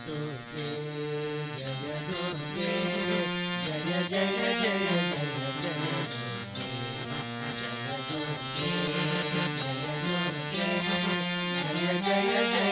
दुर्गे जय दुर्गे जय जय जय जय जय दुर्गे जय दुर्गे जय जय जय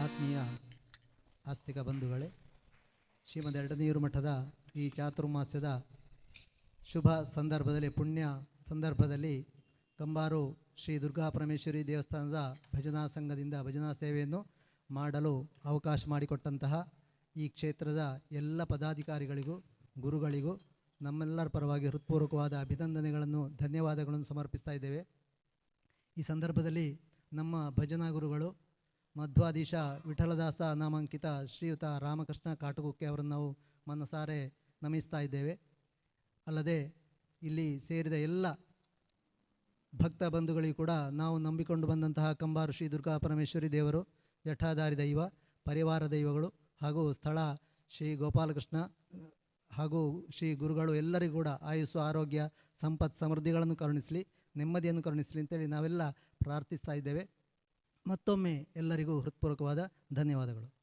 ಆತ್ಮೀಯ ಆಸ್ತಿಕ ಬಂಧುಗಳೇ, ಶ್ರೀಮದ್ ಎರಡನೇಯೂರು ಮಠದ ಈ ಚಾತುರ್ಮಾಸ್ಯದ ಶುಭ ಸಂದರ್ಭದಲ್ಲಿ, ಪುಣ್ಯ ಸಂದರ್ಭದಲ್ಲಿ ಕಂಬಾರು ಶ್ರೀ ದುರ್ಗಾ ಪರಮೇಶ್ವರಿ ದೇವಸ್ಥಾನದ ಭಜನಾ ಸಂಘದಿಂದ ಭಜನಾ ಸೇವೆಯನ್ನು ಮಾಡಲು ಅವಕಾಶ ಮಾಡಿಕೊಟ್ಟಂತಹ ಈ ಕ್ಷೇತ್ರದ ಎಲ್ಲ ಪದಾಧಿಕಾರಿಗಳಿಗೂ ಗುರುಗಳಿಗೂ ನಮ್ಮೆಲ್ಲರ ಪರವಾಗಿ ಹೃತ್ಪೂರ್ವಕವಾದ ಅಭಿನಂದನೆಗಳನ್ನು ಧನ್ಯವಾದಗಳನ್ನು ಸಮರ್ಪಿಸ್ತಾ ಇದ್ದೇವೆ. ಈ ಸಂದರ್ಭದಲ್ಲಿ ನಮ್ಮ ಭಜನಾ ಗುರುಗಳು ಮಧ್ವಾಧೀಶ ವಿಠಲದಾಸ ನಾಮಾಂಕಿತ ಶ್ರೀಯುತ ರಾಮಕೃಷ್ಣ ಕಾಟುಗುಕ್ಕೆ ಅವರನ್ನು ನಾವು ಮನಸಾರೆ ನಮಿಸ್ತಾ ಇದ್ದೇವೆ. ಅಲ್ಲದೆ ಇಲ್ಲಿ ಸೇರಿದ ಎಲ್ಲ ಭಕ್ತ ಬಂಧುಗಳಿಗೂ ಕೂಡ ನಾವು ನಂಬಿಕೊಂಡು ಬಂದಂತಹ ಕಂಬಾರು ಶ್ರೀ ದುರ್ಗಾ ಪರಮೇಶ್ವರಿ ದೇವರು ಜಠಾಧಾರಿ ದೈವ, ಪರಿವಾರ ದೈವಗಳು ಹಾಗೂ ಸ್ಥಳ ಶ್ರೀ ಗೋಪಾಲಕೃಷ್ಣ ಹಾಗೂ ಶ್ರೀ ಗುರುಗಳು ಎಲ್ಲರಿಗೂ ಕೂಡ ಆಯುಸ್ಸು, ಆರೋಗ್ಯ, ಸಂಪತ್ತು, ಸಮೃದ್ಧಿಗಳನ್ನು ಕರುಣಿಸಲಿ, ನೆಮ್ಮದಿಯನ್ನು ಕರುಣಿಸಲಿ ಅಂತೇಳಿ ನಾವೆಲ್ಲ ಪ್ರಾರ್ಥಿಸ್ತಾ ಇದ್ದೇವೆ. ಮತ್ತೊಮ್ಮೆ ಎಲ್ಲರಿಗೂ ಹೃತ್ಪೂರ್ವಕವಾದ ಧನ್ಯವಾದಗಳು.